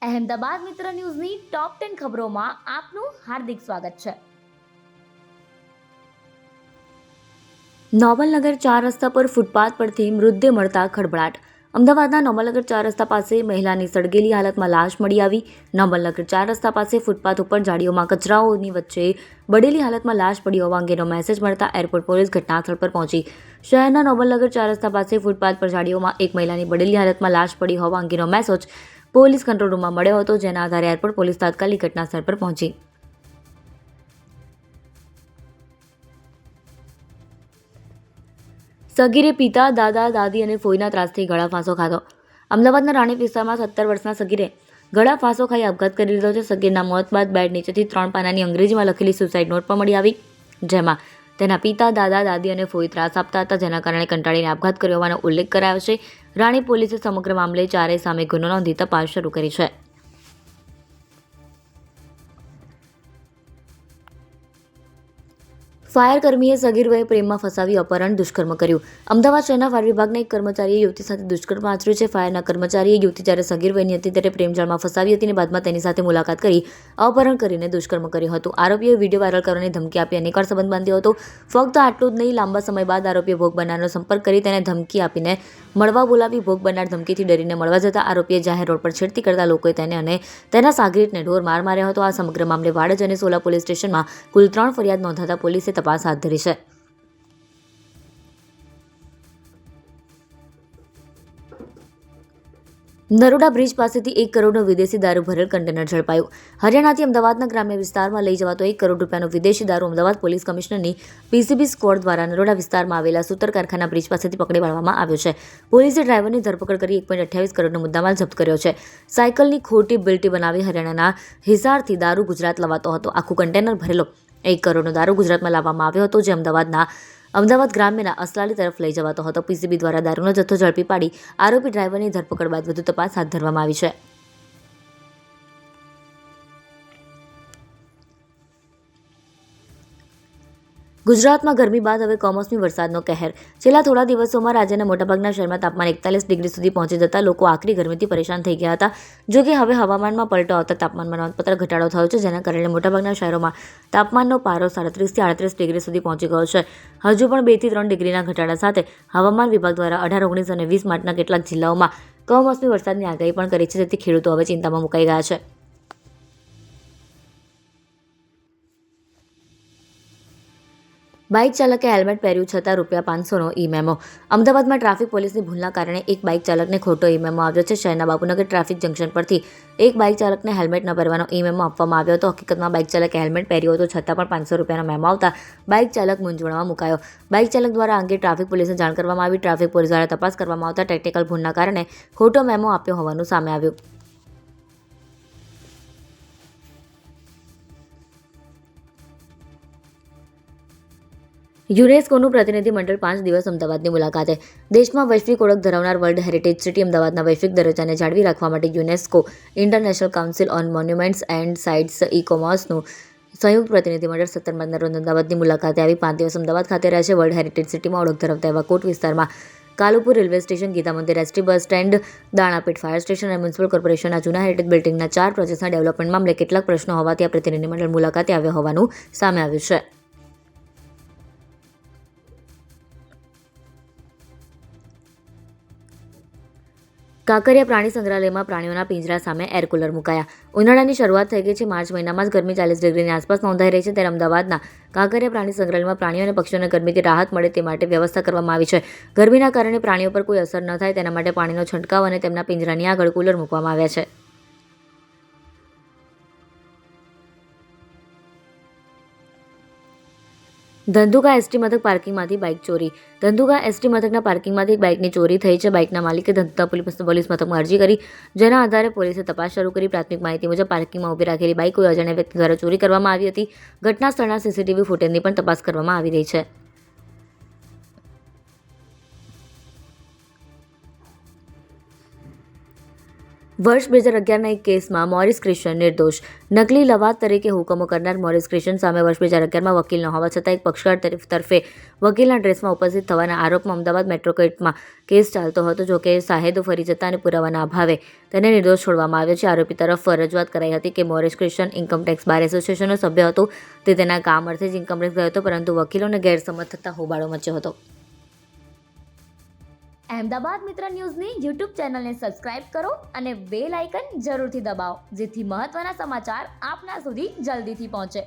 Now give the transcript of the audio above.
અહેમદાબાદ મિત્ર ન્યૂઝની ટોપ 10 ખબરોમાં આપનું હાર્દિક સ્વાગત છે. નોબલનગર 4 રસ્તા પર ફૂટપાથ પરથી મૃતદેહ મળતા ખળભળાટ. અમદાવાદના નોબલનગર 4 રસ્તા પાસે મહિલાની સળગેલી હાલતમાં લાશ મળી આવી. નોબલનગર 4 રસ્તા પાસે ફૂટપાથ ઉપર ઝાડીઓમાં કચરાઓની વચ્ચે બળેલી હાલતમાં લાશ પડી હોવા અંગેનો મેસેજ મળતા એરપોર્ટ પોલીસ ઘટનાસ્થળ પર પહોંચી. શહેરના નોબલનગર 4 રસ્તા પાસે ફૂટપાથ પર ઝાડીઓમાં એક મહિલાની બળેલી હાલતમાં લાશ પડી હોવા અંગેનો મેસેજ પોલીસ કંટ્રોલ રૂમમાં મળ્યો હતો, જેના આધારે એરપોર્ટ પોલીસ તાત્કાલિક ઘટનાસ્થળ પર પહોંચી. સગીરે પિતા, દાદા, દાદી અને ફોઈના ત્રાસથી ગળા ફાંસો ખાધો. અમદાવાદના રાણીપ વિસ્તારમાં 17 વર્ષના સગીરે ગળા ફાંસો ખાઈ આપઘાત કરી લીધો છે. સગીરના મોત બાદ બેડ નીચેથી 3 પાનાની અંગ્રેજીમાં લખેલી સુસાઇડ નોટ પણ મળી આવી, જેમાં તેના પિતા, દાદા, દાદી અને ફોઈ ત્રાસ આપતા હતા, જેના કારણે કંટાળીને આપઘાત કર્યો હોવાનો ઉલ્લેખ કરાયો છે. રાણીપ પોલીસે સમગ્ર મામલે ચારેય સામે ગુનો નોંધી તપાસ શરૂ કરી છે. ફાયર કર્મીએ સગીર વયે પ્રેમમાં ફસાવી અપહરણ, દુષ્કર્મ કર્યું. અમદાવાદ શહેરના ફાયર વિભાગના એક કર્મચારીએ યુવતી સાથે દુષ્કર્મ આચર્યું છે. ફાયરના કર્મચારીએ યુવતી જ્યારે સગીર વયની હતી ત્યારે પ્રેમજાળમાં ફસાવી હતી અને બાદમાં તેની સાથે મુલાકાત કરી અપહરણ કરીને દુષ્કર્મ કર્યું હતું. આરોપીએ વિડીયો વાયરલ કરવાની ધમકી આપી અનેકવાર સંબંધ બાંધ્યો હતો. ફક્ત આટલું જ નહીં, લાંબા સમય બાદ આરોપીએ ભોગ બનનારનો સંપર્ક કરી તેને ધમકી આપીને મળવા બોલાવી. ભોગ બનનાર ધમકીથી ડરીને મળવા જતા આરોપીએ જાહેર રોડ પર છેડતી કરતા લોકોએ તેને અને તેના સાગરીતને ઢોર માર માર્યો હતો. આ સમગ્ર મામલે વાડજ અને સોલા પોલીસ સ્ટેશનમાં કુલ 3 ફરિયાદ નોંધાતા પોલીસે તપાસ હાથ ધરી છે. નરોડા બ્રિજ પાસેથી 1 કરોડનો વિદેશી દારૂ ભરેલ કન્ટેનર ઝડપાયું. હરિયાણાથી અમદાવાદના ગ્રામ્ય વિસ્તારમાં લઈ જવાતો 1 કરોડ રૂપિયાનો વિદેશી દારૂ અમદાવાદ પોલીસ કમિશનરની પીસીબી સ્ક્વોડ દ્વારા નરોડા વિસ્તારમાં આવેલા સૂતર કારખાના બ્રિજ પાસેથી પકડી પાડવામાં આવ્યો છે. પોલીસે ડ્રાઈવરની ધરપકડ કરી 1.28 કરોડનો મુદ્દામાલ જપ્ત કર્યો છે. સાયકલની ખોટી બિલ્ટી બનાવી હરિયાણાના હિસારથી દારૂ ગુજરાત લવાતો હતો. આખું કન્ટેનર ભરેલો 1 કરોડનો દારૂ ગુજરાતમાં લાવવામાં આવ્યો હતો, જે અમદાવાદ ગ્રામ્યના અસલાલી તરફ લઈ જવાતો હતો. પીસીબી દ્વારા દારૂનો જથ્થો ઝડપી પાડી આરોપી ડ્રાઈવરની ધરપકડ બાદ વધુ તપાસ હાથ ધરવામાં આવી છે. ગુજરાતમાં ગરમી બાદ હવે કમોસમી વરસાદનો કહેર. છેલ્લા થોડા દિવસોમાં રાજ્યના મોટાભાગના શહેરમાં તાપમાન 41 ડિગ્રી સુધી પહોંચી જતા લોકો આકરી ગરમીથી પરેશાન થઈ ગયા હતા. જો કે હવે હવામાનમાં પલટો આવતા તાપમાનમાં નોંધપાત્ર ઘટાડો થયો છે, જેના કારણે મોટાભાગના શહેરોમાં તાપમાનનો પારો 37 થી 38 ડિગ્રી સુધી પહોંચી ગયો છે. હજુ પણ 2 થી 3 ડિગ્રીના ઘટાડા સાથે હવામાન વિભાગ દ્વારા 18, 19 અને 20 માર્ચના કેટલાક જિલ્લાઓમાં કમોસમી વરસાદની આગાહી પણ કરી છે, જેથી ખેડૂતો હવે ચિંતામાં મુકાઈ ગયા છે. બાઇક ચાલકે હેલ્મેટ પહેર્યું છતાં ₹500નો ઈ-મેમો. અમદાવાદમાં ટ્રાફિક પોલીસની ભૂલના કારણે એક બાઇક ચાલકને ખોટો ઈ-મેમો આવ્યો છે. શહેરના બાપુનગર ટ્રાફિક જંકશન પરથી એક બાઇક ચાલકને હેલ્મેટ ન પહેરવાનો ઈ-મેમો આપવામાં આવ્યો હતો. હકીકતમાં બાઇક ચાલકે હેલ્મેટ પહેર્યું હતું, છતાં પણ ₹500નો મેમો આવતા બાઇક ચાલક મૂંઝવણમાં મુકાયો. બાઇક ચાલક દ્વારા આ અંગે ટ્રાફિક પોલીસને જાણ કરવામાં આવી. ટ્રાફિક પોલીસ દ્વારા તપાસ કરવામાં આવતા ટેકનિકલ ભૂલના કારણે ખોટો મેમો આપ્યો હોવાનું સામે આવ્યું. યુનેસ્કોનું પ્રતિનિધિમંડળ 5 દિવસ અમદાવાદની મુલાકાતે. દેશમાં વૈશ્વિક ઓળખ ધરાવનાર વર્લ્ડ હેરિટેજ સિટી અમદાવાદના વૈશ્વિક દરજ્જાને જાળવી રાખવા માટે UNESCO international council on monuments and sites ઇકોમોસનું સંયુક્ત પ્રતિનિધિમંડળ 17 માર્ચના રોજ અમદાવાદની મુલાકાતે આવી 5 દિવસ અમદાવાદ ખાતે રહેશે. વર્લ્ડ હેરિટેજ સિટીમાં ઓળખ ધરાવતા એવા કોટ વિસ્તારમાં કાલુપુર રેલવે સ્ટેશન, ગીતા મંદિર, ST bus stand, Danapith fire station અને મ્યુનિસિપલ કોર્પોરેશનના જૂના હેરિટેજ બિલ્ડિંગના 4 પ્રોજેક્ટ્સના ડેવલપમેન્ટ મામલે કેટલાક પ્રશ્નો હોવાથી આ પ્રતિનિધિમંડળ મુલાકાતે આવ્યા હોવાનું સામે આવ્યું છે. કાંકરિયા પ્રાણી સંગ્રહાલયમાં પ્રાણીઓના પિંજરા સામે એર કુલર મુકાયા. ઉનાળાની શરૂઆત થઈ ગઈ છે. માર્ચ મહિનામાં જ ગરમી 40 ડિગ્રીની આસપાસ નોંધાઈ રહી છે. ત્યારે અમદાવાદના કાંકરિયા પ્રાણી સંગ્રહાલયમાં પ્રાણીઓ અને પક્ષીઓને ગરમીથી રાહત મળે તે માટે વ્યવસ્થા કરવામાં આવી છે. ગરમીના કારણે પ્રાણીઓ પર કોઈ અસર ન થાય તેના માટે પાણીનો છંટકાવ અને તેમના પિંજરાની આગળ કુલર મૂકવામાં આવ્યા છે. ધંધુકા એસટી મથક પાર્કિંગમાંથી બાઇક ચોરી. ધંધુકા એસટી મથકના પાર્કિંગમાંથી એક બાઇકની ચોરી થઈ છે. બાઇકના માલિકે ધંધુકા પોલીસ મથકમાં અરજી કરી, જેના આધારે પોલીસે તપાસ શરૂ કરી. પ્રાથમિક માહિતી મુજબ પાર્કિંગમાં ઊભી રાખેલી બાઇક કોઈ અજાણ્યા વ્યક્તિ દ્વારા ચોરી કરવામાં આવી હતી. ઘટના સ્થળના સીસીટીવી ફૂટેજની પણ તપાસ કરવામાં આવી રહી છે. વર્ષ 2011ના એક કેસમાં મોરિસ ક્રિશ્ચન નિર્દોષ. નકલી લવાદ તરીકે હુકમો કરનાર મોરિસ ક્રિશ્ચન સામે વર્ષ 2011માં વકીલ ન હોવા છતાં એક પક્ષકાર તરફે વકીલના ડ્રેસમાં ઉપસ્થિત થવાના આરોપમાં અમદાવાદ મેટ્રો કોર્ટમાં કેસ ચાલતો હતો. જોકે સાહેદો ફરી જતા અને પુરાવાના અભાવે તેને નિર્દોષ છોડવામાં આવ્યો છે. આરોપી તરફ રજૂઆત કરાઈ હતી કે મોરિસ ક્રિશ્ચન ઇન્કમટેક્સ બાર એસોસિએશનનો સભ્ય હતો. તે તેના કામ અર્થે જ ઇન્કમટેક્સ ગયો હતો, પરંતુ વકીલોને ગેરસમત થતાં હોબાળો મચ્યો હતો. અહેમદાબાદ મિત્ર ન્યૂઝની યુટ્યુબ ચેનલને સબસ્ક્રાઇબ કરો અને બેલ આઇકન જરૂરથી દબાવો, જેથી મહત્ત્વના સમાચાર આપના સુધી જલ્દીથી પહોંચે.